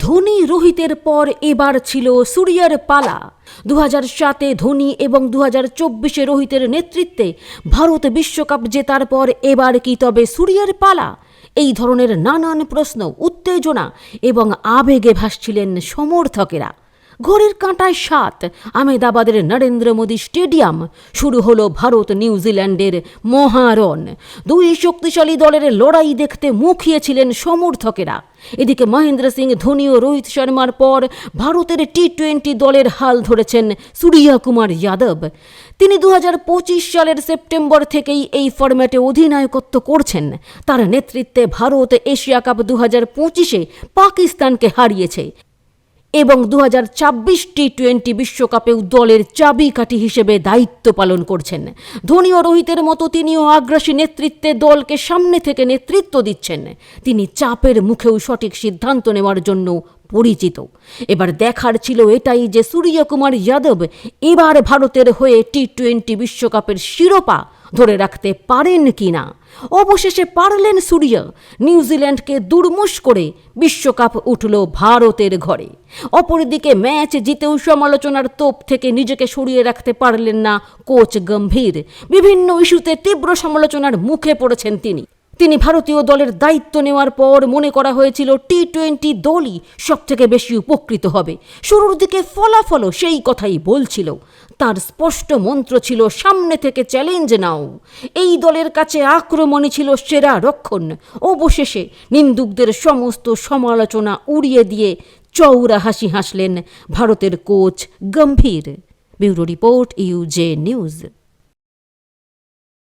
ধোনি রোহিতের পর এবার ছিল সূর্যার পালা। 2007-এ ধোনি এবং 2024-এ রোহিতের নেতৃত্বে ভারত বিশ্বকাপ জেতার পর এবার কি তবে সূর্যার পালা? এই ধরনের নানান প্রশ্ন, উত্তেজনা এবং আবেগে ভাসছিলেন সমর্থকেরা। ঘড়ির কাঁটায় 7, আহমেদাবাদের নরেন্দ্র মোদী স্টেডিয়াম। শুরু হলো ভারত নিউজিল্যান্ডের মহারণ। দুই শক্তিশালী দলের লড়াই দেখতে মুখিয়েছিলেন সমর্থকেরা। এদিকে মহেন্দ্র সিং ধোনি ও রোহিত শর্মার পর ভারতের টি-20 দলের হাল ধরেছেন সূর্যকুমার যাদব। তিনি 2025 সালের সেপ্টেম্বর থেকেই এই ফরম্যাটে অধিনায়কত্ব করছেন। তার নেতৃত্বে ভারত এশিয়া কাপ 2025-এ পাকিস্তানকে হারিয়েছে এবং 2026 টি-20 বিশ্বকাপেও দলের চাবিকাঠি হিসেবে দায়িত্ব পালন করছেন। ধোনি ও রোহিতের মতো তিনিও আগ্রাসী নেতৃত্বে দলকে সামনে থেকে নেতৃত্ব দিচ্ছেন। তিনি চাপের মুখেও সঠিক সিদ্ধান্ত নেওয়ার জন্য পরিচিত। এবার দেখার ছিল এটাই যে সূর্যকুমার যাদব এবার ভারতের হয়ে টি-20 বিশ্বকাপের শিরোপা ধরে রাখতে পারেন কিনা। অবশেষে পারলেন সূর্য। নিউজিল্যান্ডকে দুর্মুশ করে বিশ্বকাপ উঠল ভারতের ঘরে। অপরদিকে ম্যাচ জিতেও সমালোচনার তোপ থেকে নিজেকে সরিয়ে রাখতে পারলেন না কোচ গম্ভীর। বিভিন্ন ইস্যুতে তীব্র সমালোচনার মুখে পড়েছেন তিনি ভারতীয় দলের দায়িত্ব নেওয়ার পর মনে করা হয়েছিল টি-20 দলই সবথেকে বেশি উপকৃত হবে। শুরুর দিকে ফলাফলও সেই কথাই বলছিল। তার স্পষ্ট মন্ত্র ছিল সামনে থেকে চ্যালেঞ্জ নাও। এই দলের কাছে আক্রমণই ছিল সেরা রক্ষণ। অবশেষে নিন্দুকদের সমস্ত সমালোচনা উড়িয়ে দিয়ে চওড়া হাসি হাসলেন ভারতের কোচ গম্ভীর। ব্যুরো রিপোর্ট, ইউজে নিউজ।